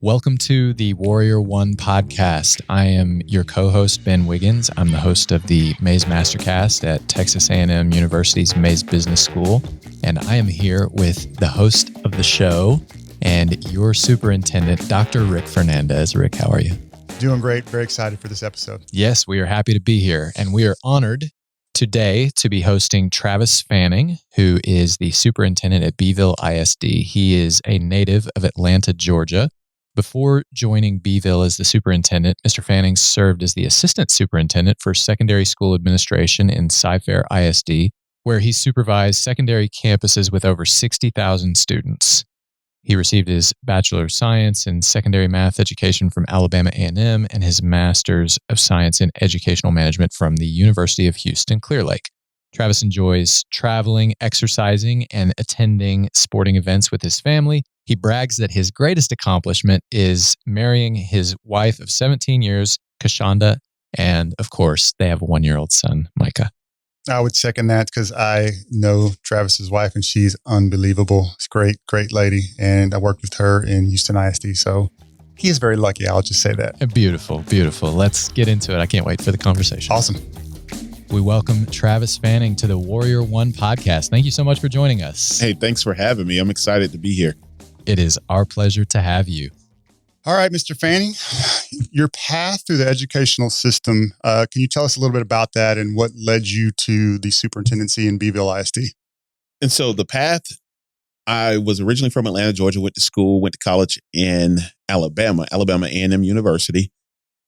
Welcome to the Warrior One podcast. I am your co-host, Ben Wiggins. I'm the host of the Mays Mastercast at Texas A&M University's Mays Business School. And I am here with the host of the show and your superintendent, Dr. Rick Fernandez. Rick, how are you? Doing great. Very excited for this episode. Yes, we are happy to be here. And we are honored today to be hosting Travis Fanning, who is the superintendent at Beeville ISD. He is a native of Atlanta, Georgia. Before joining Beeville as the superintendent, Mr. Fanning served as the assistant superintendent for secondary school administration in Cy-Fair ISD, where he supervised secondary campuses with over 60,000 students. He received his Bachelor of Science in Secondary Math Education from Alabama A&M and his Master's of Science in Educational Management from the University of Houston, Clear Lake. Travis enjoys traveling, exercising, and attending sporting events with his family. He brags that his greatest accomplishment is marrying his wife of 17 years, Kashonda, and of course, they have a 1-year-old son, Micah. I would second that because I know Travis's wife and she's unbelievable. It's great, great lady. And I worked with her in Houston ISD. So he is very lucky. I'll just say that. Beautiful, beautiful. Let's get into it. I can't wait for the conversation. Awesome. We welcome Travis Fanning to the Warrior One podcast. Thank you so much for joining us. Hey, thanks for having me. I'm excited to be here. It is our pleasure to have you. All right, Mr. Fanning, your path through the educational system, can you tell us a little bit about that and what led you to the superintendency in Beeville ISD? And so the path, I was originally from Atlanta, Georgia, went to college in Alabama A&M University.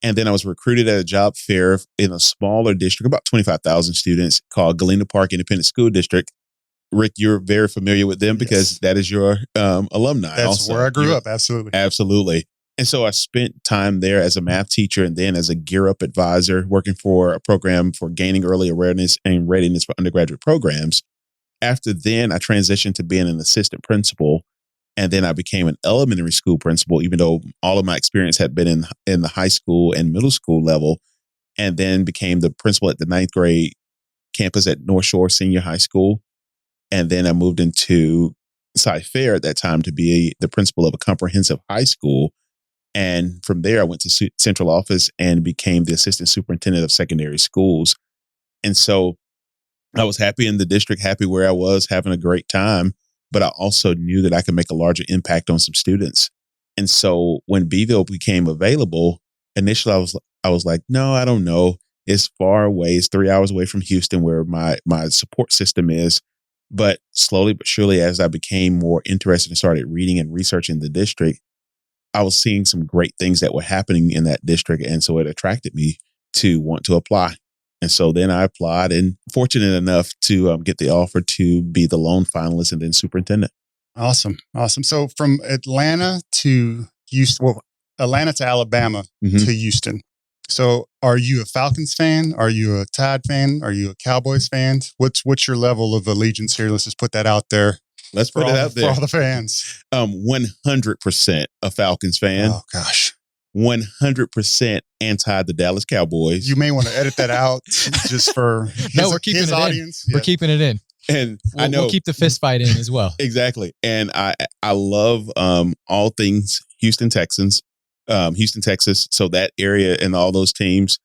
And then I was recruited at a job fair in a smaller district, about 25,000 students, called Galena Park Independent School District. Rick, you're very familiar with them because that is your alumni. That's also. where I grew up. Absolutely. Absolutely. And so I spent time there as a math teacher and then as a Gear Up advisor, working for a program for gaining early awareness and readiness for undergraduate programs. After then, I transitioned to being an assistant principal. And then I became an elementary school principal, even though all of my experience had been in the high school and middle school level, and then became the principal at the 9th grade campus at North Shore Senior High School. And then I moved into Cy-Fair at that time to be the principal of a comprehensive high school. And from there, I went to central office and became the assistant superintendent of secondary schools. And so I was happy in the district, happy where I was, having a great time. But I also knew that I could make a larger impact on some students. And so when Beeville became available, initially I was like, no, I don't know. It's far away. It's 3 hours away from Houston, where my support system is. But slowly but surely, as I became more interested and started reading and researching the district, I was seeing some great things that were happening in that district. And so it attracted me to want to apply. And so then I applied and fortunate enough to get the offer to be the lone finalist and then superintendent. Awesome. Awesome. So from Atlanta to Houston, Atlanta to Alabama to Houston. So are you a Falcons fan? Are you a Tide fan? Are you a Cowboys fan? What's your level of allegiance here? Let's just put that out there. Let's put it out there. For all the fans. 100% a Falcons fan. Oh, gosh. 100% anti the Dallas Cowboys. You may want to edit that out just for we're keeping his it audience. In. We're keeping it in. And I know we'll keep the fist fight in as well. Exactly. And I love all things Houston, Texas. So that area and all those teams.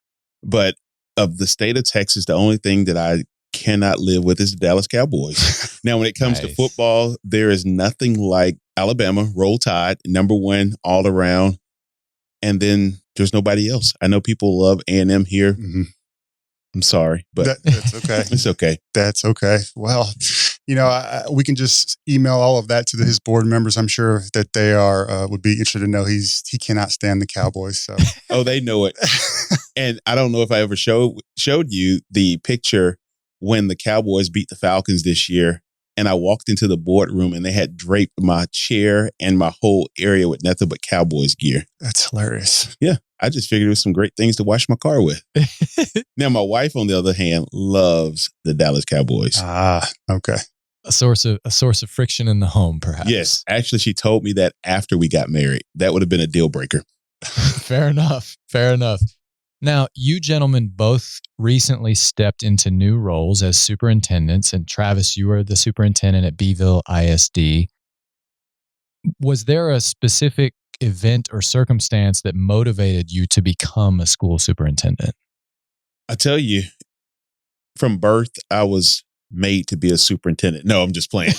But of the state of Texas, the only thing that I cannot live with is the Dallas Cowboys. Now, when it comes to football, there is nothing like Alabama, Roll Tide, number one all around. And then there's nobody else. I know people love A&M here. Mm-hmm. I'm sorry, but that's okay. It's okay. That's okay. Well, we can just email all of that to his board members. I'm sure that they would be interested to know he cannot stand the Cowboys. So, oh, they know it. And I don't know if I ever showed you the picture when the Cowboys beat the Falcons this year. And I walked into the boardroom and they had draped my chair and my whole area with nothing but Cowboys gear. That's hilarious. Yeah. I just figured it was some great things to wash my car with. Now, my wife, on the other hand, loves the Dallas Cowboys. Ah, okay. A source of friction in the home, perhaps. Yes. Actually, she told me that after we got married. That would have been a deal breaker. Fair enough. Now, you gentlemen both recently stepped into new roles as superintendents, and Travis, you are the superintendent at Beeville ISD. Was there a specific event or circumstance that motivated you to become a school superintendent? I tell you, from birth, I was made to be a superintendent. No, I'm just playing.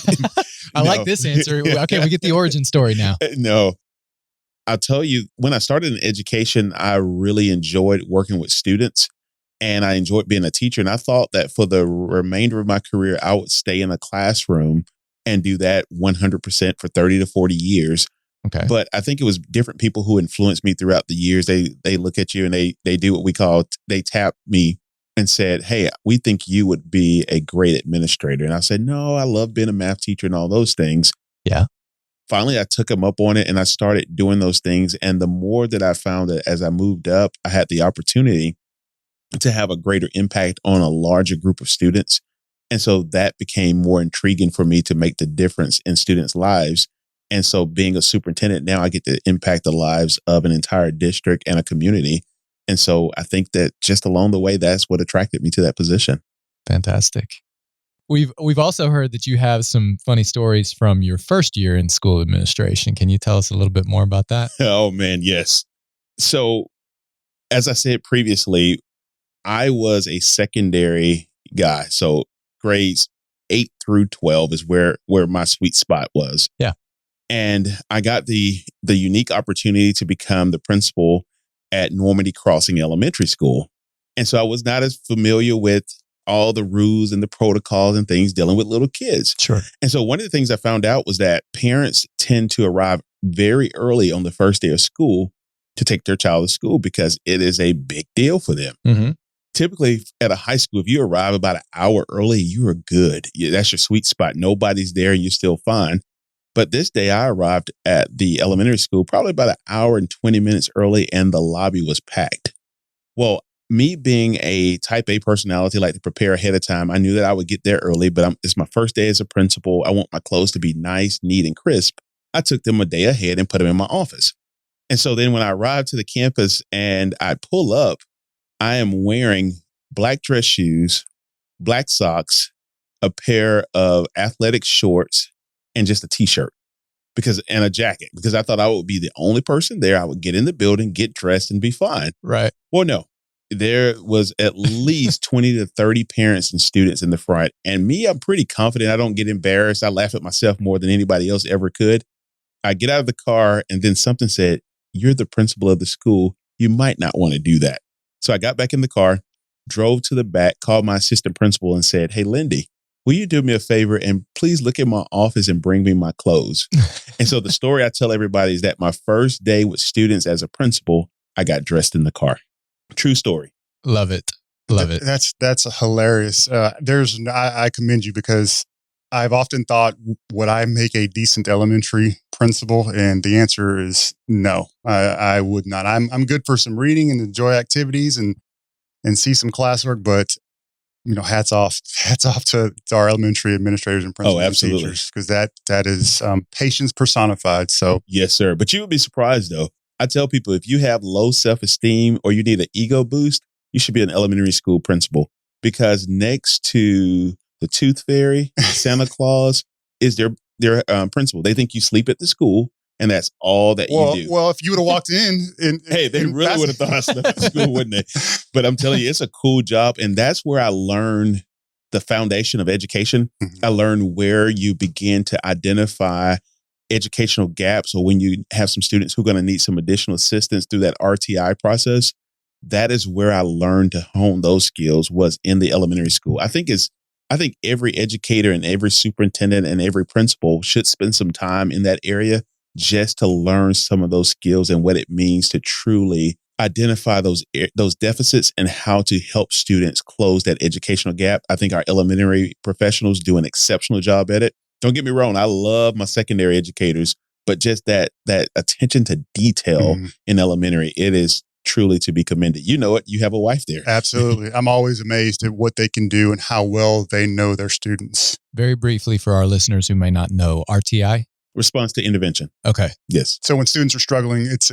I like this answer. Okay, we get the origin story now. No, I'll tell you, when I started in education, I really enjoyed working with students and I enjoyed being a teacher. And I thought that for the remainder of my career, I would stay in a classroom and do that 100% for 30 to 40 years. Okay. But I think it was different people who influenced me throughout the years. They look at you and they do what we call, they tap me and said, hey, we think you would be a great administrator. And I said, no, I love being a math teacher and all those things. Yeah. Finally, I took them up on it and I started doing those things. And the more that I found that as I moved up, I had the opportunity to have a greater impact on a larger group of students. And so that became more intriguing for me to make the difference in students' lives. And so being a superintendent, now I get to impact the lives of an entire district and a community. And so I think that just along the way, that's what attracted me to that position. Fantastic. We've also heard that you have some funny stories from your first year in school administration. Can you tell us a little bit more about that? Oh, man, yes. So as I said previously, I was a secondary guy. So grades 8 through 12 is where my sweet spot was. Yeah. And I got the unique opportunity to become the principal at Normandy Crossing Elementary School. And so I was not as familiar with all the rules and the protocols and things dealing with little kids. Sure. And so one of the things I found out was that parents tend to arrive very early on the first day of school to take their child to school because it is a big deal for them. Mm-hmm. Typically at a high school, if you arrive about an hour early, you are good. That's your sweet spot. Nobody's there and you're still fine. But this day I arrived at the elementary school probably about an hour and 20 minutes early and the lobby was packed. Well, me being a type A personality, like to prepare ahead of time, I knew that I would get there early, but it's my first day as a principal. I want my clothes to be nice, neat, and crisp. I took them a day ahead and put them in my office. And so then when I arrived to the campus and I pull up, I am wearing black dress shoes, black socks, a pair of athletic shorts, and just a t-shirt and a jacket because I thought I would be the only person there. I would get in the building, get dressed, and be fine. Right. Well, no. There was at least 20 to 30 parents and students in the front. And me, I'm pretty confident. I don't get embarrassed. I laugh at myself more than anybody else ever could. I get out of the car and then something said, you're the principal of the school. You might not want to do that. So I got back in the car, drove to the back, called my assistant principal and said, hey, Lindy, will you do me a favor and please look at my office and bring me my clothes? And so the story I tell everybody is that my first day with students as a principal, I got dressed in the car. True story. Love it. Love it. That's hilarious. I commend you because I've often thought, would I make a decent elementary principal? And the answer is no, I would not. I'm good for some reading and enjoy activities and see some classwork, but hats off to our elementary administrators and principals and teachers because that is patience personified. So yes, sir. But you would be surprised though. I tell people if you have low self-esteem or you need an ego boost, you should be an elementary school principal because next to the Tooth Fairy, Santa Claus is their principal. They think you sleep at the school and that's all that you do. Well, if you would have walked in hey, they really would have thought I slept at school, wouldn't they? But I'm telling you, it's a cool job. And that's where I learned the foundation of education. Mm-hmm. I learned where you begin to identify educational gaps or when you have some students who are going to need some additional assistance through that RTI process. That is where I learned to hone those skills was in the elementary school. I think every educator and every superintendent and every principal should spend some time in that area just to learn some of those skills and what it means to truly identify those deficits and how to help students close that educational gap. I think our elementary professionals do an exceptional job at it. Don't get me wrong. I love my secondary educators, but just that attention to detail in elementary, it is truly to be commended. You know it. You have a wife there. Absolutely. I'm always amazed at what they can do and how well they know their students. Very briefly for our listeners who may not know, RTI? Response to intervention. Okay. Yes. So when students are struggling, it's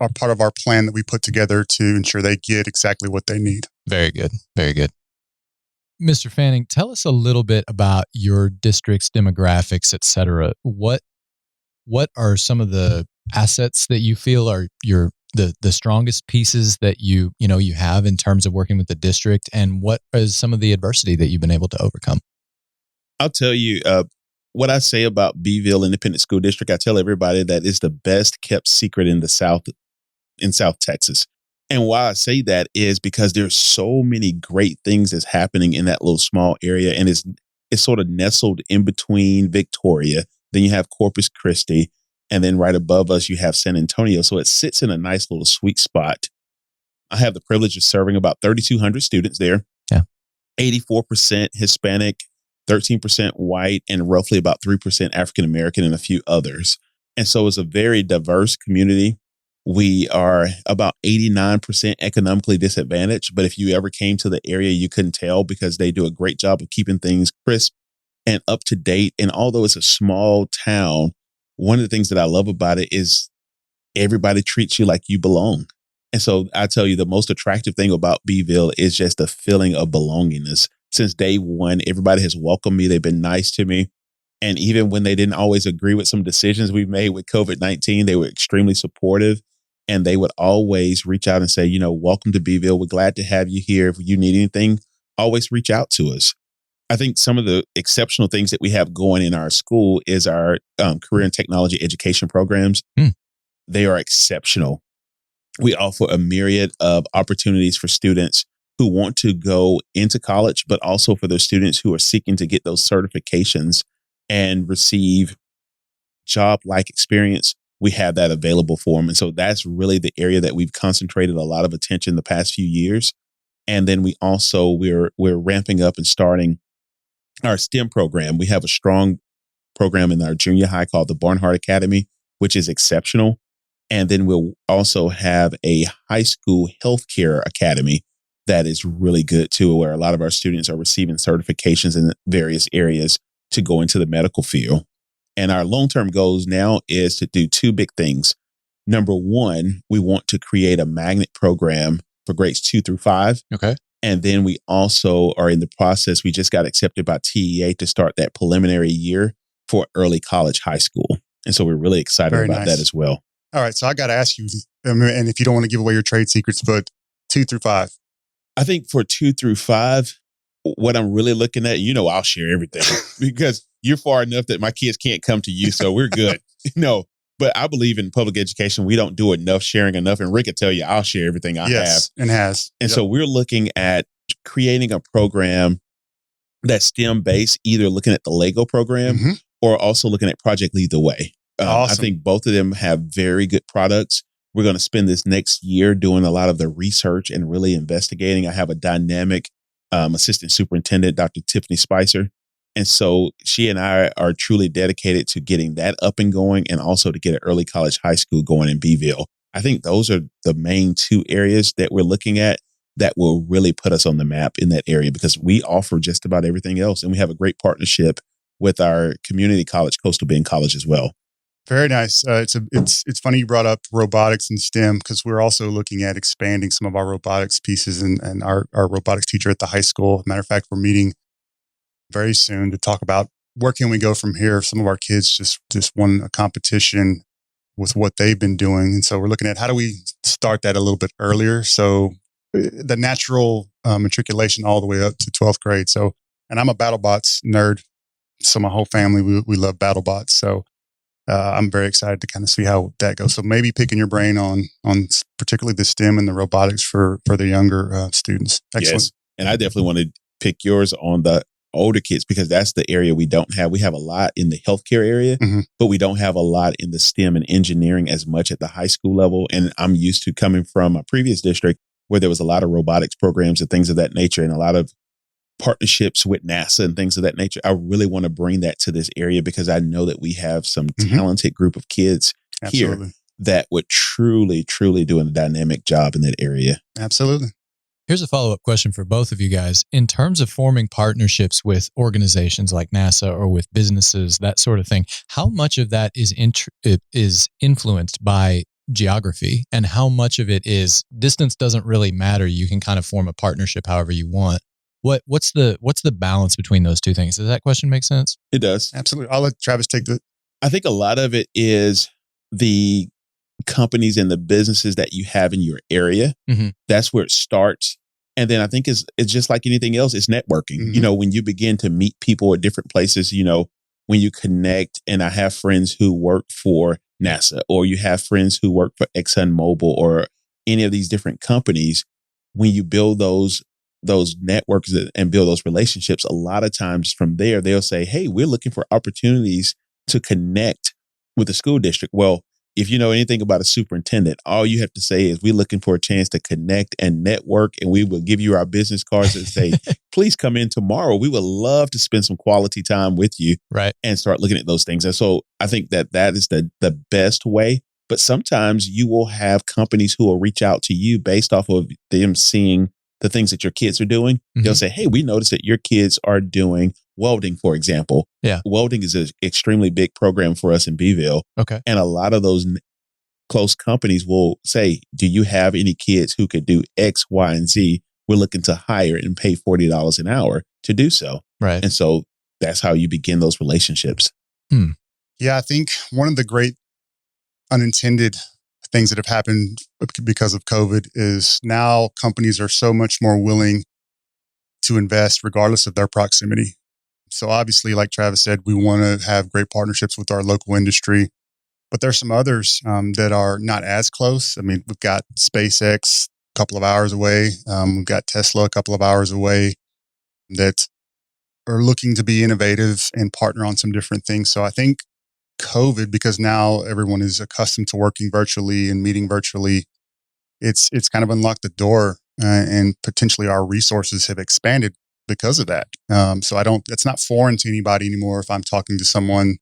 a part of our plan that we put together to ensure they get exactly what they need. Very good. Very good. Mr. Fanning, tell us a little bit about your district's demographics, et cetera. What are some of the assets that you feel are the strongest pieces that you have in terms of working with the district, and what is some of the adversity that you've been able to overcome? I'll tell you what I say about Beeville Independent School District. I tell everybody that it's the best kept secret in South Texas. And why I say that is because there's so many great things that's happening in that little small area, and it's sort of nestled in between Victoria. Then you have Corpus Christi, and then right above us you have San Antonio. So it sits in a nice little sweet spot. I have the privilege of serving about 3,200 students there. Yeah, 84% Hispanic, 13% white, and roughly about 3% African American, and a few others. And so it's a very diverse community. We are about 89% economically disadvantaged, but if you ever came to the area, you couldn't tell because they do a great job of keeping things crisp and up to date. And although it's a small town, one of the things that I love about it is everybody treats you like you belong. And so I tell you, the most attractive thing about Beeville is just the feeling of belongingness. Since day one, everybody has welcomed me. They've been nice to me. And even when they didn't always agree with some decisions we made with COVID-19, they were extremely supportive. And they would always reach out and say, welcome to Beeville. We're glad to have you here. If you need anything, always reach out to us. I think some of the exceptional things that we have going in our school is our career and technology education programs. They are exceptional. We offer a myriad of opportunities for students who want to go into college, but also for those students who are seeking to get those certifications and receive job-like experience. We have that available for them. And so that's really the area that we've concentrated a lot of attention the past few years. And then we're ramping up and starting our STEM program. We have a strong program in our junior high called the Barnhart Academy, which is exceptional. And then we'll also have a high school healthcare academy that is really good too, where a lot of our students are receiving certifications in various areas to go into the medical field. And our long-term goals now is to do two big things. Number one, we want to create a magnet program for grades 2 through 5. Okay. And then we also are in the process. We just got accepted by TEA to start that preliminary year for early college high school. And so we're really excited about that as well. All right. So I got to ask you, and if you don't want to give away your trade secrets, but 2 through 5. I think for 2 through 5, what I'm really looking at, I'll share everything because you're far enough that my kids can't come to you. So we're good. No, but I believe in public education. We don't do enough sharing enough. And Rick can tell you, I'll share everything I have. And has. And so we're looking at creating a program that's STEM based, either looking at the Lego program or also looking at Project Lead the Way. Awesome. I think both of them have very good products. We're going to spend this next year doing a lot of the research and really investigating. I have a dynamic assistant superintendent, Dr. Tiffany Spicer. And so she and I are truly dedicated to getting that up and going, and also to get an early college high school going in Beeville. I think those are the main two areas that we're looking at that will really put us on the map in that area, because we offer just about everything else. And we have a great partnership with our community college, Coastal Bend College, as well. Very nice. It's funny you brought up robotics and STEM, because we're also looking at expanding some of our robotics pieces, and our robotics teacher at the high school. Matter of fact, we're meeting very soon to talk about where can we go from here. Some of our kids just won a competition with what they've been doing. And so we're looking at how do we start that a little bit earlier. So the natural matriculation all the way up to 12th grade. So, and I'm a BattleBots nerd. So my whole family, we love BattleBots. So I'm very excited to kind of see how that goes. So maybe picking your brain on particularly the STEM and the robotics for the younger students. Excellent. Yes. And I definitely want to pick yours on the older kids, because that's the area we don't have. We have a lot in the healthcare area, but we don't have a lot in the STEM and engineering as much at the high school level. And I'm used to coming from a previous district where there was a lot of robotics programs and things of that nature, and a lot of partnerships with NASA and things of that nature. I really want to bring that to this area, because I know that we have some talented group of kids here that would truly, truly do a dynamic job in that area. Absolutely. Here's a follow-up question for both of you guys. In terms of forming partnerships with organizations like NASA or with businesses, that sort of thing, how much of that is influenced by geography, and how much of it is distance doesn't really matter? You can kind of form a partnership however you want. What's the balance between those two things? Does that question make sense? It does. Absolutely. I'll let Travis take the. I think a lot of it is the companies and the businesses that you have in your area. Mm-hmm. That's where it starts. And then I think it's just like anything else, it's networking. Mm-hmm. When you begin to meet people at different places, when you connect, and I have friends who work for NASA, or you have friends who work for ExxonMobil or any of these different companies, when you build those networks and build those relationships, a lot of times from there, they'll say, hey, we're looking for opportunities to connect with the school district. Well, if you know anything about a superintendent, all you have to say is we're looking for a chance to connect and network, and we will give you our business cards and say, please come in tomorrow. We would love to spend some quality time with you, right, and start looking at those things. And so I think that is the best way. But sometimes you will have companies who will reach out to you based off of them seeing the things that your kids are doing. Mm-hmm. They'll say, hey, we noticed that your kids are doing welding, for example. Yeah. Welding is an extremely big program for us in Beeville. Okay. And a lot of those close companies will say, do you have any kids who could do X, Y, and Z? We're looking to hire and pay $40 an hour to do so. Right. And so that's how you begin those relationships. Yeah, I think one of the great unintended things that have happened because of COVID is now companies are so much more willing to invest regardless of their proximity. So obviously, like Travis said, we want to have great partnerships with our local industry, but there's some others that are not as close. I mean, we've got SpaceX a couple of hours away. We've got Tesla a couple of hours away that are looking to be innovative and partner on some different things. So I think COVID, because now everyone is accustomed to working virtually and meeting virtually, it's kind of unlocked the door, and potentially our resources have expanded because of that. So it's not foreign to anybody anymore if I'm talking to someone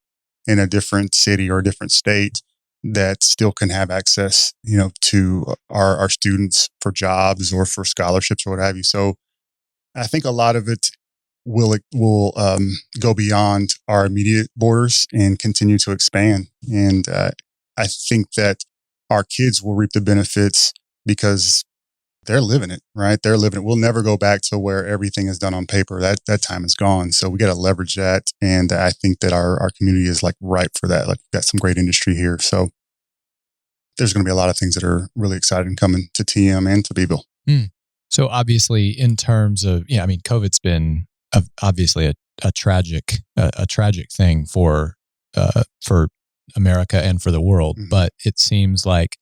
in a different city or a different state that still can have access, to our students for jobs or for scholarships or what have you. So I think a lot of it will go beyond our immediate borders and continue to expand. And I think that our kids will reap the benefits because they're living it, right? They're living it. We'll never go back to where everything is done on paper. That time is gone. So we got to leverage that. And I think that our community is like ripe for that. Like we've got some great industry here. So there's going to be a lot of things that are really exciting coming to TM and to Beeville. So obviously, in terms of, COVID's been obviously a tragic thing for America and for the world. Mm-hmm. But it seems like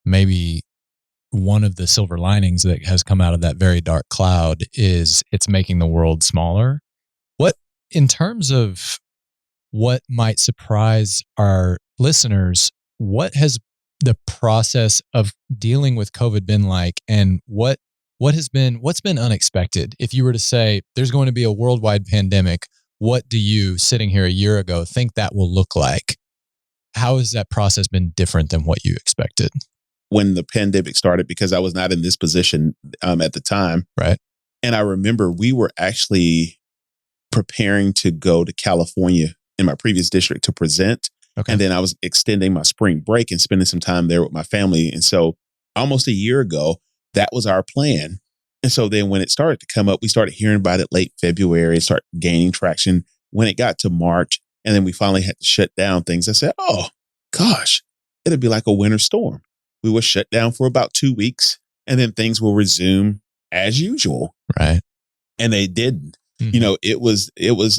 maybe one of the silver linings that has come out of that very dark cloud is it's making the world smaller. What, in terms of what might surprise our listeners, what has the process of dealing with COVID been like, and what's been unexpected? If you were to say there's going to be a worldwide pandemic, what do you, sitting here a year ago, think that will look like? How has that process been different than what you expected? When the pandemic started, because I was not in this position at the time. Right. And I remember we were actually preparing to go to California in my previous district to present. Okay. And then I was extending my spring break and spending some time there with my family. And so almost a year ago, that was our plan. And so then when it started to come up, we started hearing about it late February, started gaining traction. When it got to March, and then we finally had to shut down things, I said, oh, gosh, it'll be like a winter storm. We were shut down for about 2 weeks, and then things will resume as usual. Right. And they didn't. Mm-hmm. It was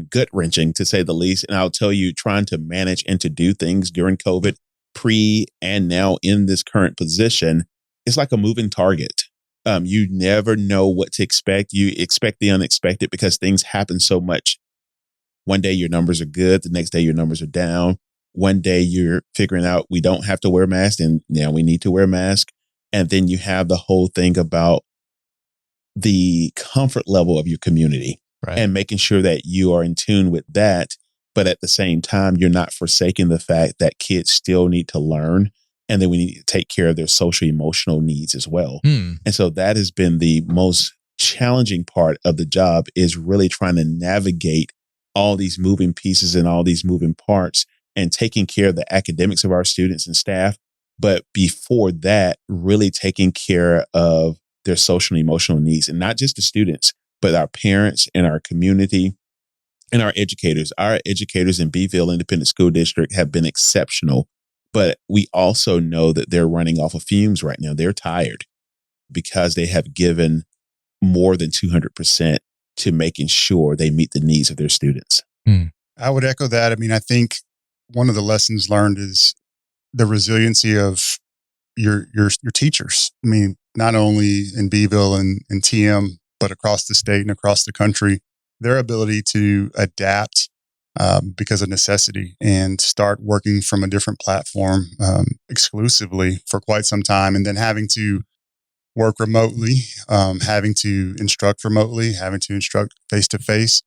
gut wrenching, to say the least. And I'll tell you, trying to manage and to do things during COVID, pre and now in this current position, it's like a moving target. You never know what to expect. You expect the unexpected because things happen so much. One day your numbers are good. The next day your numbers are down. One day you're figuring out we don't have to wear masks, and now we need to wear masks. And then you have the whole thing about the comfort level of your community, right, and making sure that you are in tune with that. But at the same time, you're not forsaking the fact that kids still need to learn, and then we need to take care of their social emotional needs as well. And so that has been the most challenging part of the job, is really trying to navigate all these moving pieces and all these moving parts, and taking care of the academics of our students and staff. But before that, really taking care of their social and emotional needs, and not just the students, but our parents and our community and our educators. Our educators in Beeville Independent School District have been exceptional, But we also know that they're running off of fumes right now. They're tired because they have given more than 200% to making sure they meet the needs of their students. I would echo that. I mean, I think one of the lessons learned is the resiliency of your teachers. I mean, not only in Beeville and TM, but across the state and across the country, their ability to adapt because of necessity and start working from a different platform exclusively for quite some time, and then having to work remotely, having to instruct remotely, having to instruct face to face.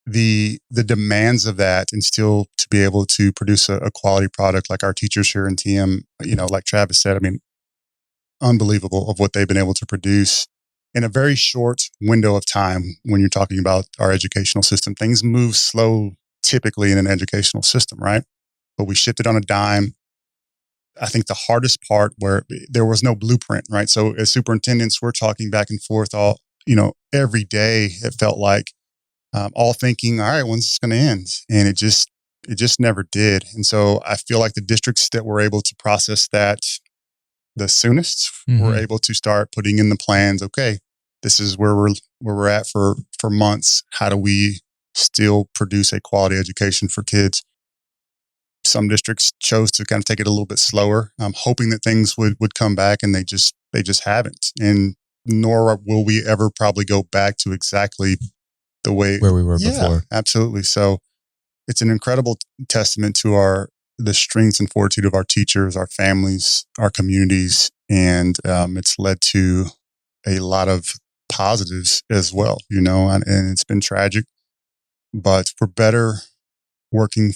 The demands of that, and still to be able to produce a quality product like our teachers here in TM, like Travis said, I mean, unbelievable of what they've been able to produce in a very short window of time. When you're talking about our educational system, things move slow typically in an educational system, right? But we shifted on a dime. I think the hardest part where there was no blueprint, right? So as superintendents, we're talking back and forth every day. It felt like all thinking, all right, when's this going to end? And it just never did. And so I feel like the districts that were able to process that the soonest were able to start putting in the plans. Okay, this is where we're at for months. How do we still produce a quality education for kids? Some districts chose to kind of take it a little bit slower, hoping that things would come back, and they just haven't. And nor will we ever probably go back to exactly the way where we were before. Absolutely. So it's an incredible testament to the strengths and fortitude of our teachers, our families, our communities, and it's led to a lot of positives as well, and it's been tragic, but we're better working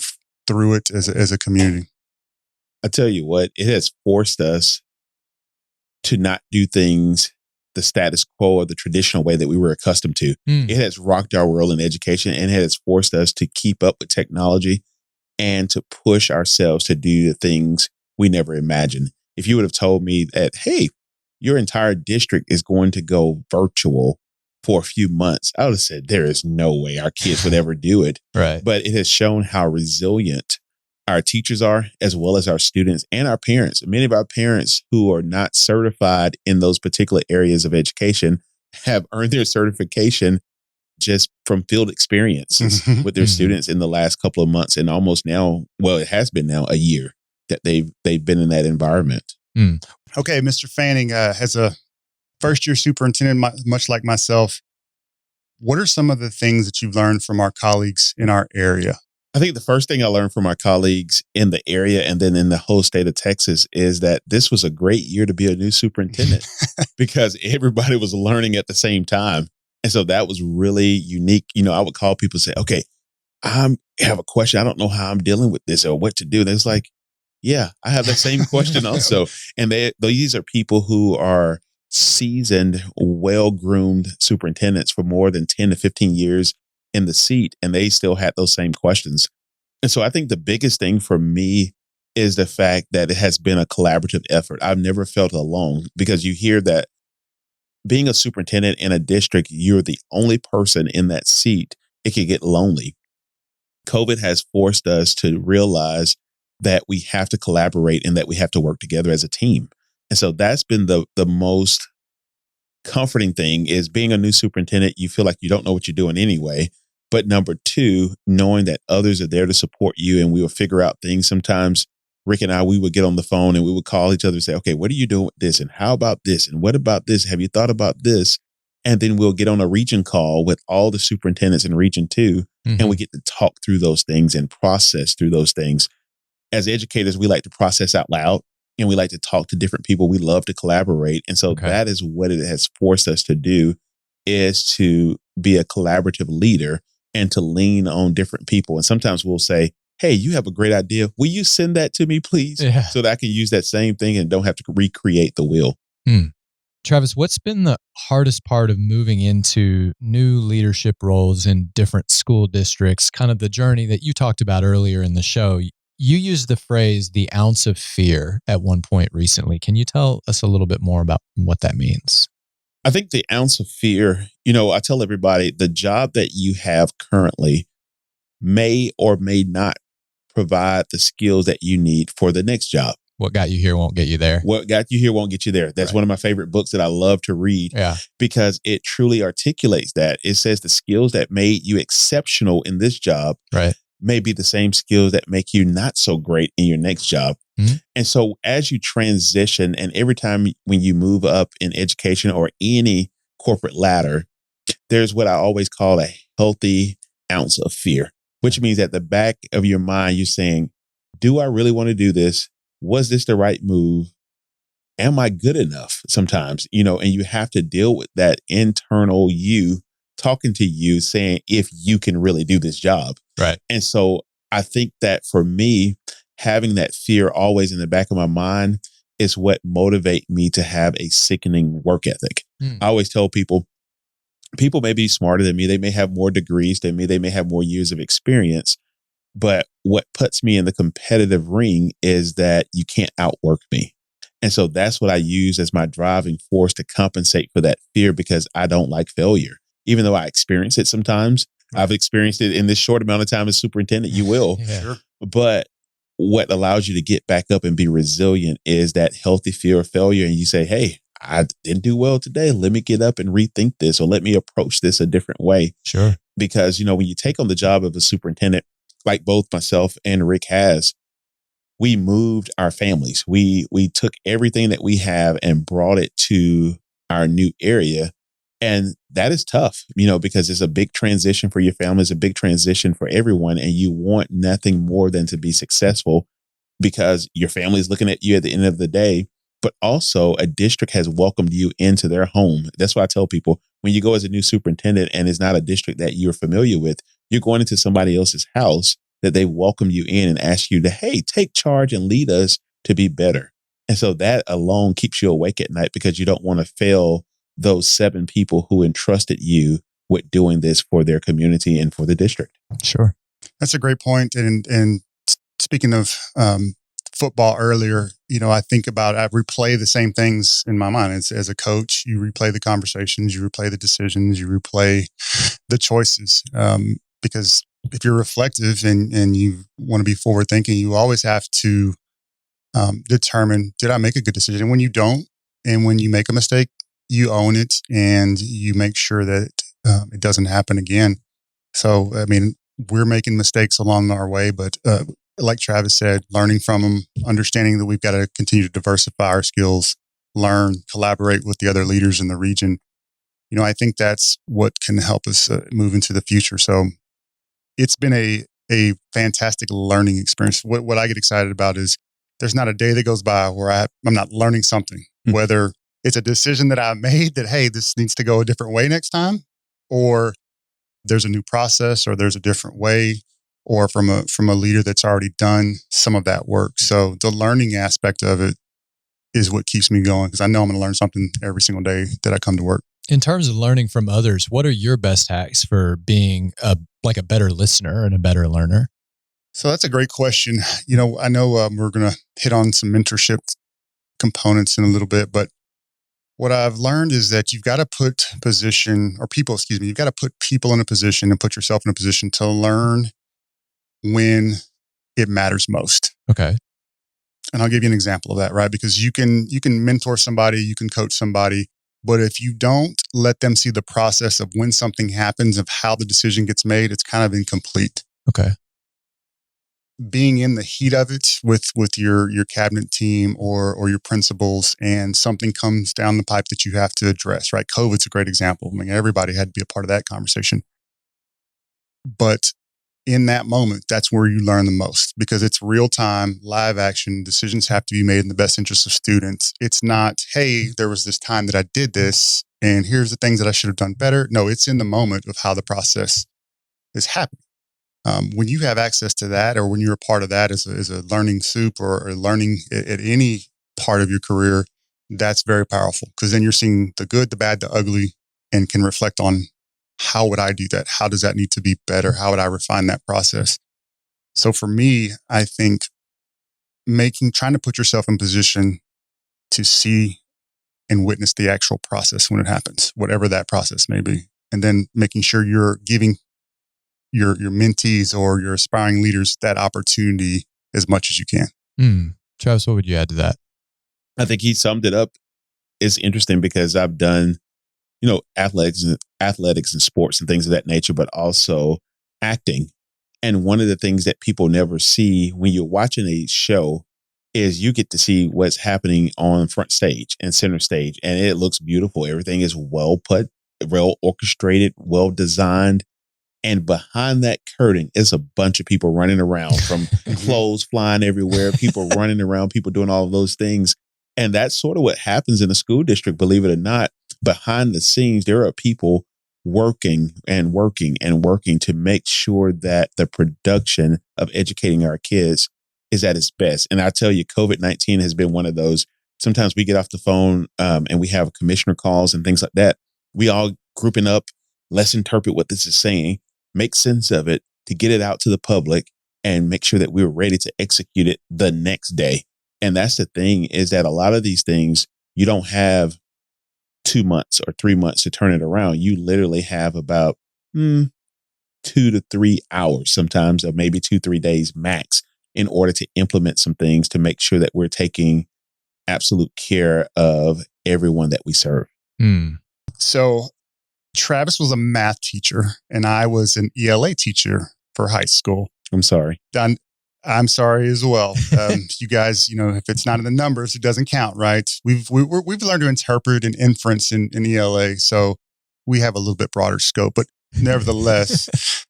through it as a community. I tell you what, it has forced us to not do things the status quo or the traditional way that we were accustomed to. It has rocked our world in education, and it has forced us to keep up with technology and to push ourselves to do the things we never imagined. If you would have told me that, hey, your entire district is going to go virtual for a few months, I would have said, there is no way our kids would ever do it. Right. But it has shown how resilient our teachers are, as well as our students and our parents. Many of our parents who are not certified in those particular areas of education have earned their certification just from field experiences with their students in the last couple of months, and almost now, well, it has been now a year that they've been in that environment. Okay, Mr. Fanning, as a first-year superintendent, much like myself, what are some of the things that you've learned from our colleagues in our area? I think the first thing I learned from our colleagues in the area and then in the whole state of Texas is that this was a great year to be a new superintendent because everybody was learning at the same time. And so that was really unique. I would call people and say, okay, I have a question. I don't know how I'm dealing with this or what to do. And it's like, yeah, I have that same question also. And these are people who are seasoned, well-groomed superintendents for more than 10 to 15 years in the seat, and they still had those same questions. And so I think the biggest thing for me is the fact that it has been a collaborative effort. I've never felt alone, because you hear that being a superintendent in a district, you're the only person in that seat. It can get lonely. COVID has forced us to realize that we have to collaborate and that we have to work together as a team. And so that's been the most comforting thing, is being a new superintendent. You feel like you don't know what you're doing anyway. But number two, knowing that others are there to support you, and we will figure out things. Sometimes Rick and I, we would get on the phone and we would call each other and say, okay, what are you doing with this? And how about this? And what about this? Have you thought about this? And then we'll get on a region call with all the superintendents in Region 2, and we get to talk through those things and process through those things. As educators, we like to process out loud, and we like to talk to different people. We love to collaborate. And so that is what it has forced us to do, is to be a collaborative leader and to lean on different people. And sometimes we'll say, hey, you have a great idea. Will you send that to me, please? Yeah. So that I can use that same thing and don't have to recreate the wheel. Travis, what's been the hardest part of moving into new leadership roles in different school districts? Kind of the journey that you talked about earlier in the show. You used the phrase "the ounce of fear" at one point recently. Can you tell us a little bit more about what that means? I think the ounce of fear, I tell everybody, the job that you have currently may or may not provide the skills that you need for the next job. What got you here won't get you there. What got you here won't get you there. That's Right. one of my favorite books that I love to read because it truly articulates that. It says the skills that made you exceptional in this job may be the same skills that make you not so great in your next job. Mm-hmm. And so as you transition and every time when you move up in education or any corporate ladder, there's what I always call a healthy ounce of fear, which means at the back of your mind, you're saying, do I really want to do this? Was this the right move? Am I good enough? Sometimes, and you have to deal with that internal you talking to you saying, if you can really do this job. Right. And so I think that for me, having that fear always in the back of my mind is what motivate me to have a sickening work ethic. I always tell people may be smarter than me. They may have more degrees than me. They may have more years of experience. But what puts me in the competitive ring is that you can't outwork me. And so that's what I use as my driving force to compensate for that fear because I don't like failure. Even though I experience it sometimes, I've experienced it in this short amount of time as superintendent, you will. Sure. But what allows you to get back up and be resilient is that healthy fear of failure. And you say, hey, I didn't do well today. Let me get up and rethink this, or let me approach this a different way. Sure. Because, when you take on the job of a superintendent, like both myself and Rick has, we moved our families. We took everything that we have and brought it to our new area. And that is tough, because it's a big transition for your family. It's a big transition for everyone. And you want nothing more than to be successful because your family is looking at you at the end of the day. But also a district has welcomed you into their home. That's why I tell people when you go as a new superintendent and it's not a district that you're familiar with, you're going into somebody else's house that they welcome you in and ask you to, hey, take charge and lead us to be better. And so that alone keeps you awake at night because you don't want to fail those 7 people who entrusted you with doing this for their community and for the district. Sure. That's a great point. And speaking of football earlier, I think about, I replay the same things in my mind. As a coach, you replay the conversations, you replay the decisions, you replay the choices. Because if you're reflective and you want to be forward thinking, you always have to determine, did I make a good decision? When you don't, and when you make a mistake, you own it and you make sure that it doesn't happen again. So, we're making mistakes along our way, but like Travis said, learning from them, understanding that we've got to continue to diversify our skills, learn, collaborate with the other leaders in the region. I think that's what can help us move into the future. So it's been a fantastic learning experience. What I get excited about is there's not a day that goes by where I'm not learning something, whether it's a decision that I made that, hey, this needs to go a different way next time, or there's a new process, or there's a different way, or from a leader that's already done some of that work. So the learning aspect of it is what keeps me going because I know I'm going to learn something every single day that I come to work. In terms of learning from others, what are your best hacks for being a better listener and a better learner? So that's a great question. I know we're going to hit on some mentorship components in a little bit, but what I've learned is that you've got to put you've got to put people in a position and put yourself in a position to learn when it matters most. Okay. And I'll give you an example of that, right? Because you can mentor somebody, you can coach somebody, but if you don't let them see the process of when something happens, of how the decision gets made, it's kind of incomplete. Okay. Being in the heat of it with your cabinet team or your principals, and something comes down the pipe that you have to address, right? COVID's a great example. Everybody had to be a part of that conversation. But in that moment, that's where you learn the most because it's real time, live action. Decisions have to be made in the best interest of students. It's not, hey, there was this time that I did this and here's the things that I should have done better. No, it's in the moment of how the process is happening. When you have access to that, or when you're a part of that as a learning soup or learning at any part of your career, that's very powerful because then you're seeing the good, the bad, the ugly, and can reflect on, how would I do that? How does that need to be better? How would I refine that process? So for me, I think trying to put yourself in position to see and witness the actual process when it happens, whatever that process may be. And then making sure you're giving your mentees or your aspiring leaders that opportunity as much as you can. Travis, what would you add to that? I think he summed it up. It's interesting because I've done, athletics and sports and things of that nature, but also acting. And one of the things that people never see when you're watching a show is you get to see what's happening on front stage and center stage. And it looks beautiful. Everything is well put, well orchestrated, well designed. And behind that curtain is a bunch of people running around, from clothes flying everywhere, people running around, people doing all of those things. And that's sort of what happens in a school district, believe it or not. Behind the scenes, there are people working and working and working to make sure that the production of educating our kids is at its best. And I tell you, COVID-19 has been one of those. Sometimes we get off the phone and we have commissioner calls and things like that. We all grouping up, let's interpret what this is saying, make sense of it, to get it out to the public and make sure that we're ready to execute it the next day. And that's the thing, is that a lot of these things, you don't have 2 months or 3 months to turn it around. You literally have about 2 to 3 hours, sometimes, or maybe 2-3 days max, in order to implement some things to make sure that we're taking absolute care of everyone that we serve. So Travis was a math teacher and I was an ELA teacher for high school. I'm sorry. I'm sorry as well. You guys, if it's not in the numbers, it doesn't count, right? We've learned to interpret and inference in ELA, so we have a little bit broader scope. But nevertheless,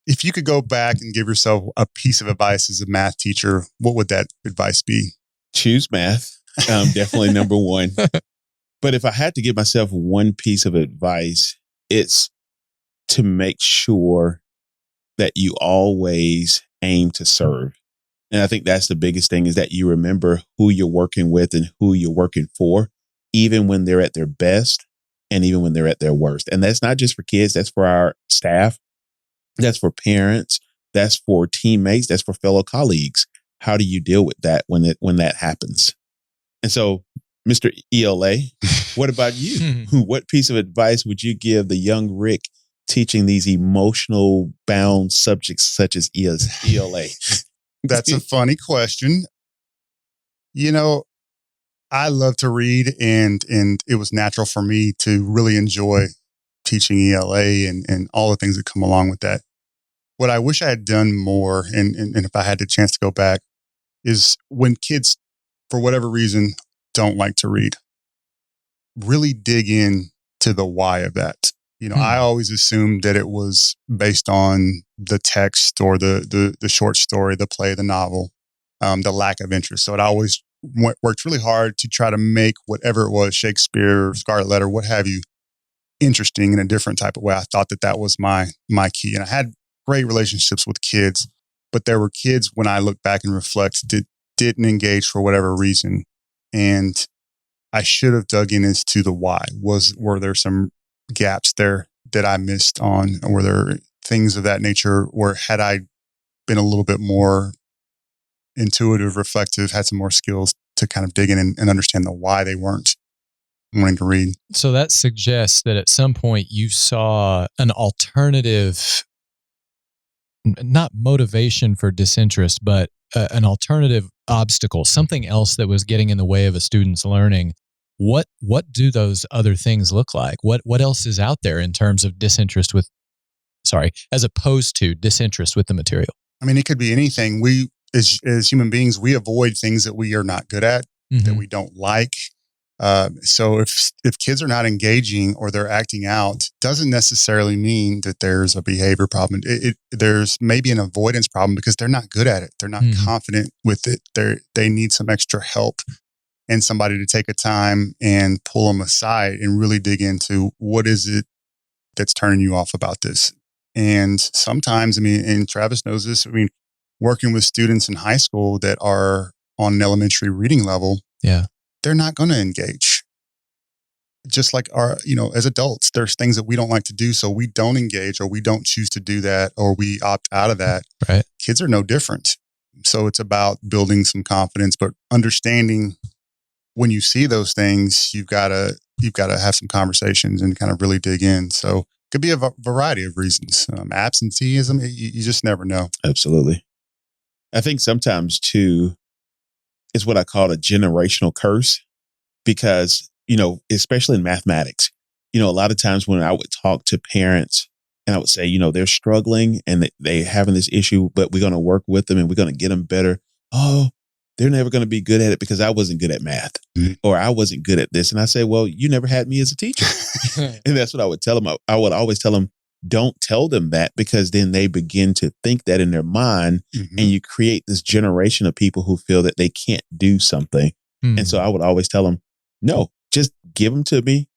if you could go back and give yourself a piece of advice as a math teacher, what would that advice be? Choose math. Definitely number one. But if I had to give myself one piece of advice, it's to make sure that you always aim to serve. And I think that's the biggest thing, is that you remember who you're working with and who you're working for, even when they're at their best and even when they're at their worst. And that's not just for kids, that's for our staff, that's for parents, that's for teammates, that's for fellow colleagues. How do you deal with that when that happens? And so, Mr. ELA, what about you? What piece of advice would you give the young Rick teaching these emotional bound subjects such as ELA? That's a funny question. I love to read, and it was natural for me to really enjoy teaching ELA and all the things that come along with that. What I wish I had done more, and if I had the chance to go back, is when kids, for whatever reason, don't like to read, really dig in to the why of that. I always assumed that it was based on the text or the short story, the play, the novel, the lack of interest. So it always worked really hard to try to make whatever it was, Shakespeare, Scarlet Letter, what have you, interesting in a different type of way. I thought that was my key. And I had great relationships with kids, but there were kids, when I look back and reflect, didn't engage for whatever reason. And I should have dug in as to the why. Were there some gaps there that I missed on? Or were there things of that nature where, had I been a little bit more intuitive, reflective, had some more skills to kind of dig in and understand the why they weren't wanting to read? So that suggests that at some point you saw an alternative, not motivation for disinterest, but an alternative obstacle, something else that was getting in the way of a student's learning. What do those other things look like? What else is out there in terms of disinterest as opposed to disinterest with the material? I mean, it could be anything. We, as human beings, we avoid things that we are not good at, that we don't like. So if kids are not engaging or they're acting out, doesn't necessarily mean that there's a behavior problem. There's maybe an avoidance problem because they're not good at it. They're not confident with it. They need some extra help and somebody to take a time and pull them aside and really dig into what is it that's turning you off about this. And sometimes, and Travis knows this, working with students in high school that are on an elementary reading level, they're not going to engage. Just like as adults, there's things that we don't like to do, so we don't engage, or we don't choose to do that, or we opt out of that. Right. Kids are no different. So it's about building some confidence, but understanding when you see those things, you've got to have some conversations and kind of really dig in. So Could be a variety of reasons. Absenteeism, you just never know. Absolutely. I think sometimes too, is what I call a generational curse because, especially in mathematics, a lot of times when I would talk to parents and I would say, they're struggling and they having this issue, but we're going to work with them and we're going to get them better. Oh, they're never going to be good at it because I wasn't good at math or I wasn't good at this. And I say, well, you never had me as a teacher. And that's what I would tell them. I would always tell them, don't tell them that because then they begin to think that in their mind and you create this generation of people who feel that they can't do something. And so I would always tell them, no, just give them to me,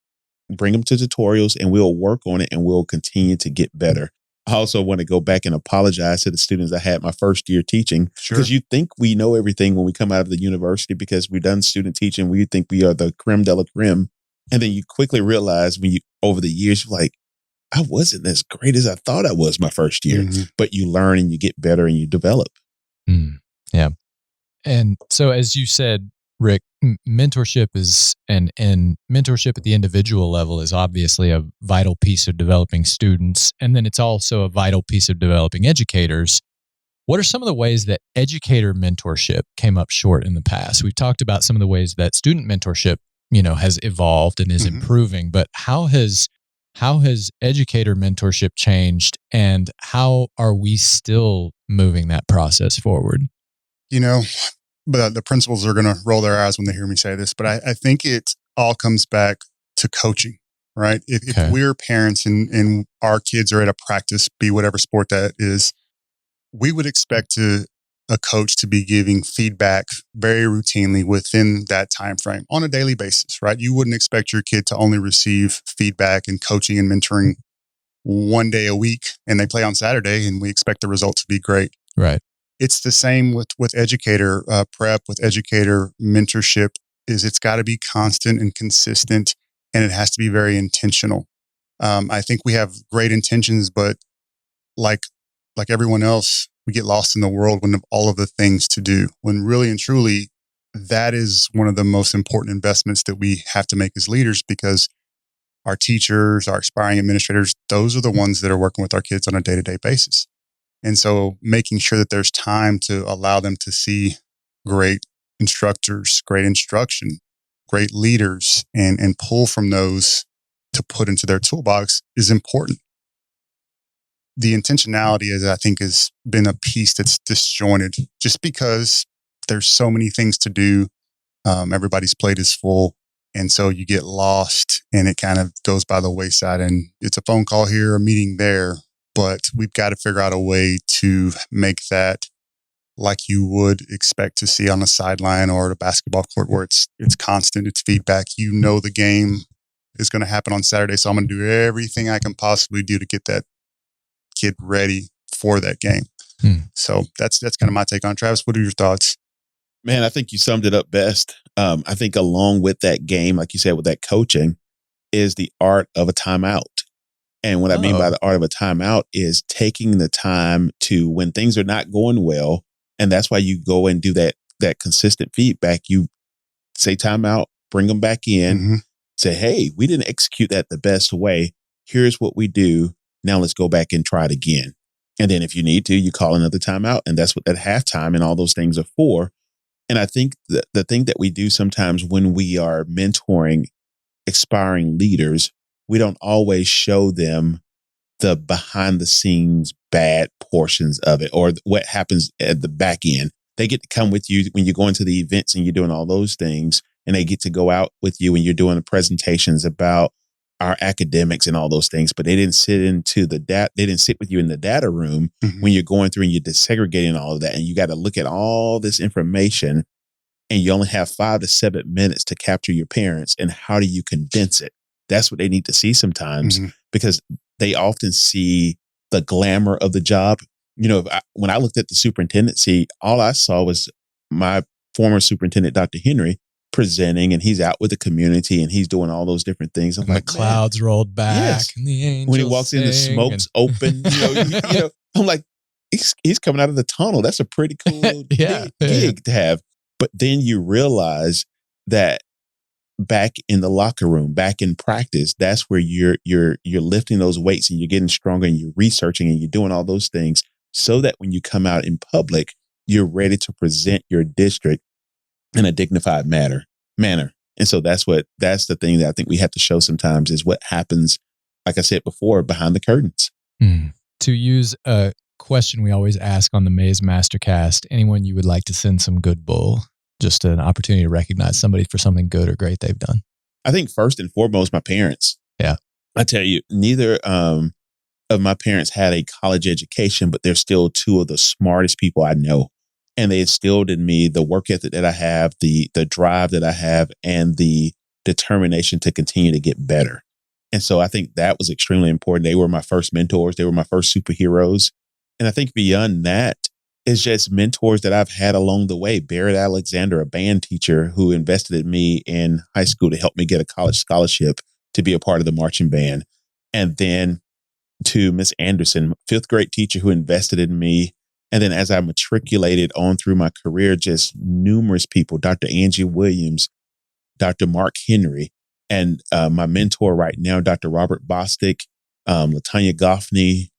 bring them to tutorials and we'll work on it and we'll continue to get better. I also want to go back and apologize to the students I had my first year teaching because you think we know everything when we come out of the university because we've done student teaching. We think we are the creme de la creme. And then you quickly realize over the years, you're like, I wasn't as great as I thought I was my first year, but you learn and you get better and you develop. Yeah. And so as you said, Rick, mentorship is and mentorship at the individual level is obviously a vital piece of developing students. And then it's also a vital piece of developing educators. What are some of the ways that educator mentorship came up short in the past? We've talked about some of the ways that student mentorship, has evolved and is improving, but how has educator mentorship changed and how are we still moving that process forward? But the principals are going to roll their eyes when they hear me say this, but I think it all comes back to coaching, right? If we're parents and our kids are at a practice, be whatever sport that is, we would expect a coach to be giving feedback very routinely within that time frame on a daily basis, right? You wouldn't expect your kid to only receive feedback and coaching and mentoring one day a week and they play on Saturday and we expect the result to be great. Right. It's the same with educator prep, with educator mentorship. It's got to be constant and consistent, and it has to be very intentional. I think we have great intentions, but like everyone else, we get lost in the whirlwind when of all of the things to do. When really and truly, that is one of the most important investments that we have to make as leaders, because our teachers, our aspiring administrators, those are the ones that are working with our kids on a day-to-day basis. And so making sure that there's time to allow them to see great instructors, great instruction, great leaders, and pull from those to put into their toolbox is important. The intentionality, I think, has been a piece that's disjointed just because there's so many things to do. Everybody's plate is full. And so you get lost and it kind of goes by the wayside and it's a phone call here, a meeting there. But we've got to figure out a way to make that like you would expect to see on a sideline or at a basketball court where it's constant, it's feedback. The game is going to happen on Saturday, so I'm going to do everything I can possibly do to get that kid ready for that game. So that's kind of my take on it. Travis, what are your thoughts? Man, I think you summed it up best. I think along with that game, like you said, with that coaching, is the art of a timeout. And what I mean by the art of a timeout is taking the time to, when things are not going well, and that's why you go and do that consistent feedback. You say timeout, bring them back in, say, hey, we didn't execute that the best way. Here's what we do. Now let's go back and try it again. And then if you need to, you call another timeout. And that's what that halftime and all those things are for. And I think the thing that we do sometimes when we are mentoring aspiring leaders, we don't always show them the behind the scenes bad portions of it or what happens at the back end. They get to come with you when you're going to the events and you're doing all those things, and they get to go out with you and you're doing the presentations about our academics and all those things, but they didn't sit they didn't sit with you in the data room when you're going through and you're desegregating all of that. And you got to look at all this information and you only have 5 to 7 minutes to capture your parents. And how do you condense it? That's what they need to see sometimes because they often see the glamour of the job. When I looked at the superintendency, all I saw was my former superintendent, Dr. Henry, presenting, and he's out with the community and he's doing all those different things. I'm like, the clouds rolled back and the angels when he walks in, the smoke's open. I'm like, he's coming out of the tunnel. That's a pretty cool gig to have. But then you realize that back in the locker room, back in practice, that's where you're lifting those weights and you're getting stronger and you're researching and you're doing all those things so that when you come out in public, you're ready to present your district in a dignified manner. And so that's the thing that I think we have to show sometimes is what happens, like I said before, behind the curtains. To use a question we always ask on the Maze Mastercast, anyone you would like to send some good bull? Just an opportunity to recognize somebody for something good or great they've done. I think first and foremost, my parents. Yeah. I tell you, neither of my parents had a college education, but they're still two of the smartest people I know. And they instilled in me the work ethic that I have, the drive that I have, and the determination to continue to get better. And so I think that was extremely important. They were my first mentors. They were my first superheroes. And I think beyond that, it's just mentors that I've had along the way. Barrett Alexander, a band teacher who invested in me in high school to help me get a college scholarship to be a part of the marching band. And then to Miss Anderson, fifth grade teacher who invested in me. And then as I matriculated on through my career, just numerous people, Dr. Angie Williams, Dr. Mark Henry, and my mentor right now, Dr. Robert Bostic, Latanya Goffney,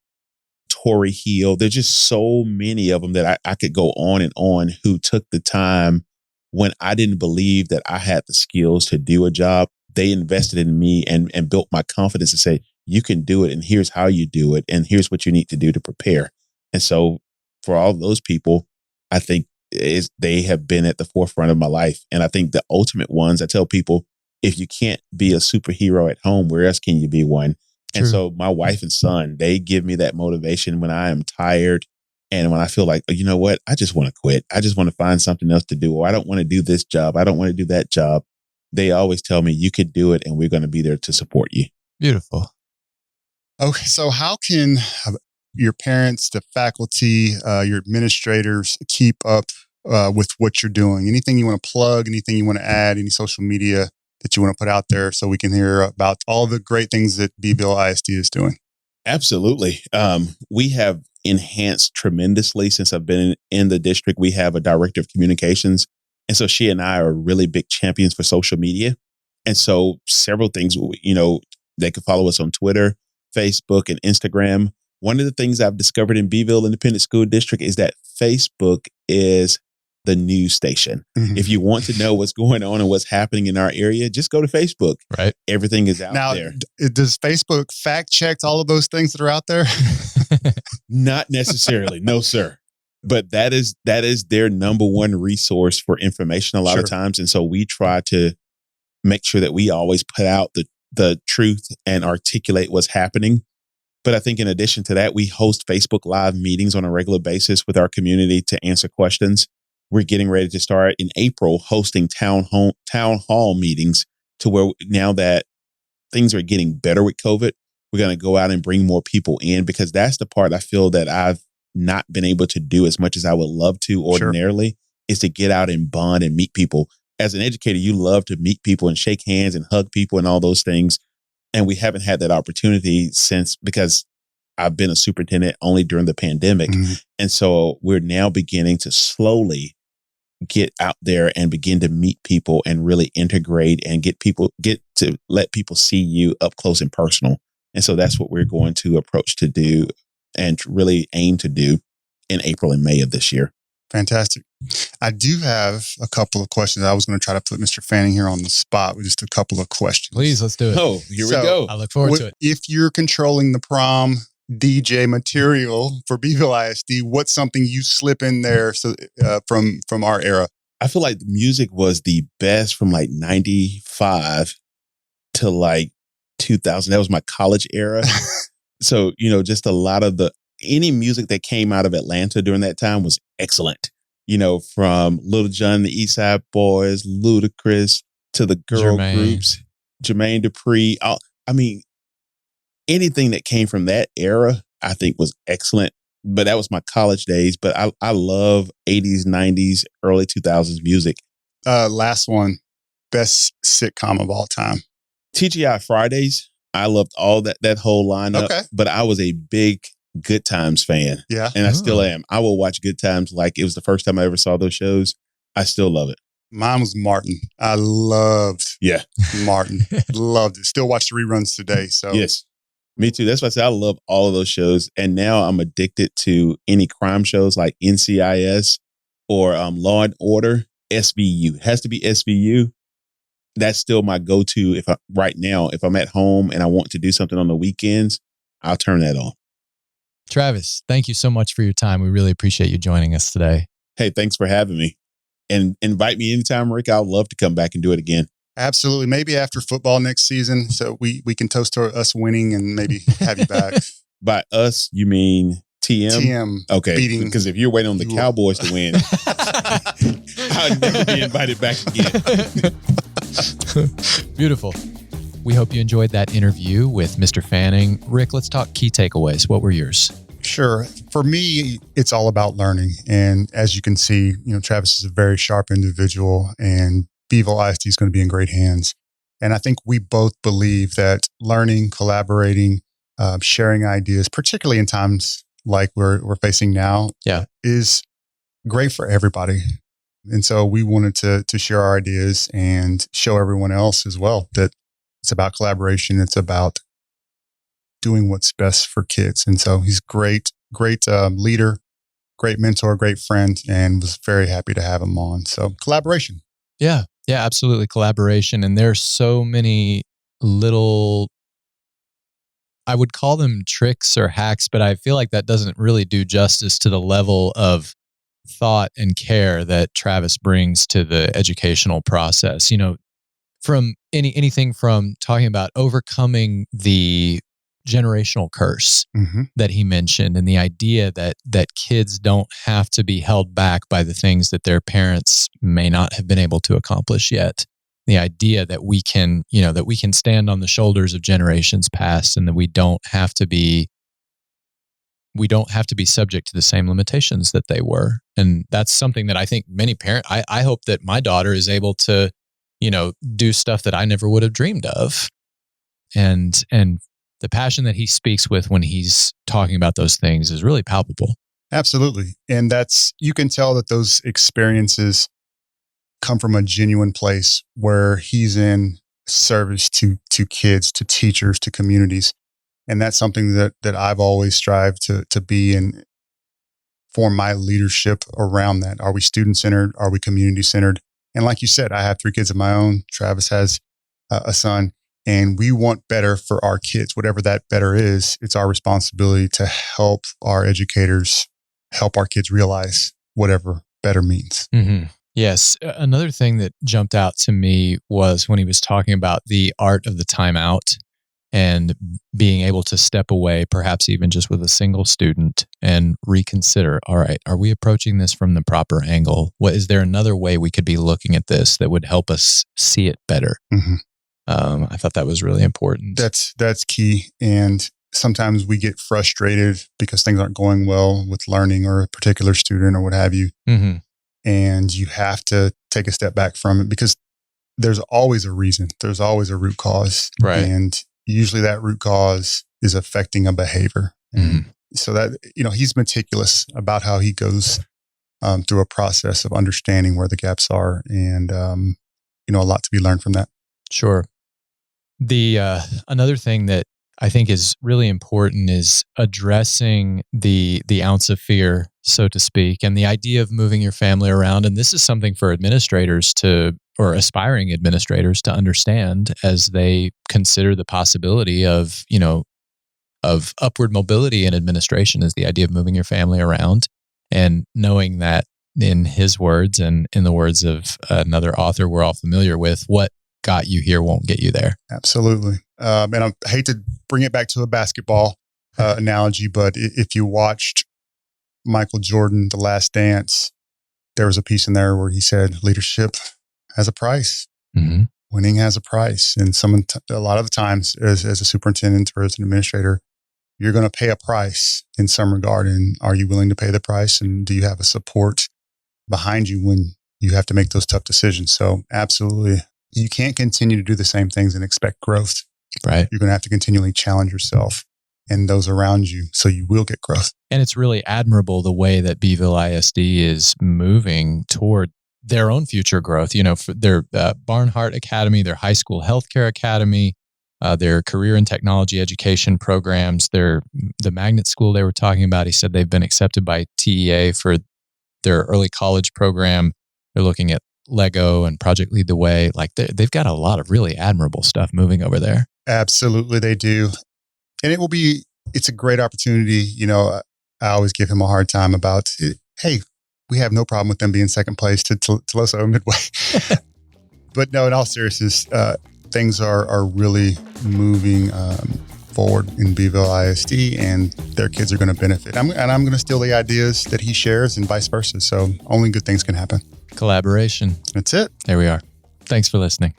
Tori Hill. There's just so many of them that I could go on and on who took the time when I didn't believe that I had the skills to do a job. They invested in me and built my confidence to say, you can do it. And here's how you do it. And here's what you need to do to prepare. And so for all those people, I think they have been at the forefront of my life. And I think the ultimate ones, I tell people, if you can't be a superhero at home, where else can you be one? True. And so my wife and son, they give me that motivation when I am tired and when I feel like, you know what, I just want to quit. I just want to find something else to do. Or I don't want to do this job. I don't want to do that job. They always tell me you could do it and we're going to be there to support you. Beautiful. Okay. So how can your parents, the faculty, your administrators keep up with what you're doing? Anything you want to plug, anything you want to add, any social media that you want to put out there so we can hear about all the great things that Beeville ISD is doing? Absolutely. We have enhanced tremendously since I've been in the district. We have a director of communications. And so she and I are really big champions for social media. And so several things, they can follow us on Twitter, Facebook, and Instagram. One of the things I've discovered in Beeville Independent School District is that Facebook is the news station. Mm-hmm. If you want to know what's going on and what's happening in our area, just go to Facebook. Right. Everything is out there. Now, does Facebook fact check all of those things that are out there? Not necessarily. No, sir. But that is their number one resource for information a lot of times. And so we try to make sure that we always put out the truth and articulate what's happening. But I think in addition to that, we host Facebook Live meetings on a regular basis with our community to answer questions. We're getting ready to start in April hosting town hall meetings to where now that things are getting better with COVID, we're going to go out and bring more people in because that's the part I feel that I've not been able to do as much as I would love to ordinarily is to get out and bond and meet people. As an educator, you love to meet people and shake hands and hug people and all those things. And we haven't had that opportunity because I've been a superintendent only during the pandemic. Mm-hmm. And so we're now beginning to slowly get out there and begin to meet people and really integrate and get to let people see you up close and personal. And so that's what we're going to approach to do and really aim to do in April and May of this year. Fantastic. I do have a couple of questions. I was going to try to put Mr. Fanning here on the spot with just a couple of questions. Please, let's do it. Oh, here we go. I look forward to it. If you're controlling the prom DJ material for Beeville ISD, what's something you slip in there from our era? I feel like the music was the best from like 95 to like 2000. That was my college era. So, just a lot of any music that came out of Atlanta during that time was excellent. From Little John and the East Side Boys, Ludacris, to the girl groups, Jermaine Dupri. Anything that came from that era, I think was excellent. But that was my college days. But I love 80s, 90s, early 2000s music. Last one, best sitcom of all time. TGI Fridays. I loved all that whole lineup. Okay. But I was a big Good Times fan. Yeah. And I still am. I will watch Good Times like it was the first time I ever saw those shows. I still love it. Mine was Martin. I loved Yeah. Martin. Loved it. Still watch the reruns today. So Yes. Me too. That's why I say I love all of those shows. And now I'm addicted to any crime shows like NCIS or Law and Order. SVU. It has to be SVU. That's still my go-to right now. If I'm at home and I want to do something on the weekends, I'll turn that on. Travis, thank you so much for your time. We really appreciate you joining us today. Hey, thanks for having me. And invite me anytime, Rick. I'd love to come back and do it again. absolutely. Maybe after football next season, so we can toast to us winning and maybe have you back. By us, you mean TM? TM. Okay. Beating Because if you're waiting on the Cowboys to win, I'll never be invited back again. Beautiful. We hope you enjoyed that interview with Mr. Fanning. Rick, let's talk key takeaways. What were yours? Sure. For me, it's all about learning. And as you can see, Travis is a very sharp individual, and Beeville ISD is going to be in great hands. And I think we both believe that learning, collaborating, sharing ideas, particularly in times like we're facing now, is great for everybody. And so we wanted to share our ideas and show everyone else as well that it's about collaboration. It's about doing what's best for kids. And so he's great leader, great mentor, great friend, and was very happy to have him on. So collaboration. Yeah, absolutely. Collaboration. And there's so many little, I would call them tricks or hacks, but I feel like that doesn't really do justice to the level of thought and care that Travis brings to the educational process. From anything from talking about overcoming the generational curse that he mentioned, and the idea that kids don't have to be held back by the things that their parents may not have been able to accomplish yet. The idea that we can stand on the shoulders of generations past, and that we don't have to be subject to the same limitations that they were. And that's something that I think many parents, I hope that my daughter is able to, do stuff that I never would have dreamed of. And the passion that he speaks with when he's talking about those things is really palpable. Absolutely. And you can tell that those experiences come from a genuine place where he's in service to kids, to teachers, to communities. And that's something that I've always strived to be and form my leadership around that. Are we student-centered? Are we community-centered? And like you said, I have 3 kids of my own. Travis has a son, and we want better for our kids. Whatever that better is, it's our responsibility to help our educators help our kids realize whatever better means. Mm-hmm. Yes. Another thing that jumped out to me was when he was talking about the art of the timeout and being able to step away, perhaps even just with a single student, and reconsider, all right, are we approaching this from the proper angle? Is there another way we could be looking at this that would help us see it better? I thought that was really important. That's key. And sometimes we get frustrated because things aren't going well with learning or a particular student or what have you. And you have to take a step back from it because there's always a reason. There's always a root cause. Right. And usually that root cause is affecting a behavior. And so that, he's meticulous about how he goes through a process of understanding where the gaps are, and, a lot to be learned from that. Sure. The another thing that I think is really important is addressing the ounce of fear, so to speak, and the idea of moving your family around. And this is something for administrators or aspiring administrators to understand as they consider the possibility of upward mobility in administration, is the idea of moving your family around, and knowing that, in his words and in the words of another author we're all familiar with, what got you here won't get you there. Absolutely. And I hate to bring it back to a basketball analogy, but if you watched Michael Jordan, The Last Dance, there was a piece in there where he said, leadership has a price. Winning has a price. And a lot of the times as a superintendent or as an administrator, you're going to pay a price in some regard. And are you willing to pay the price? And do you have a support behind you when you have to make those tough decisions? So absolutely. You can't continue to do the same things and expect growth. Right. You're going to have to continually challenge yourself and those around you so you will get growth. And it's really admirable the way that Beeville ISD is moving toward their own future growth. For their Barnhart Academy, their high school healthcare academy, their career and technology education programs, the magnet school they were talking about. He said they've been accepted by TEA for their early college program. They're looking at Lego and Project Lead the Way. Like they've got a lot of really admirable stuff moving over there. Absolutely, they do. And it's a great opportunity. I always give him a hard time about, hey, we have no problem with them being second place to Tolosa or Midway. But no, in all seriousness, things are really moving forward in Beeville ISD, and their kids are going to benefit. I'm going to steal the ideas that he shares and vice versa. So only good things can happen. Collaboration. That's it. There we are. Thanks for listening.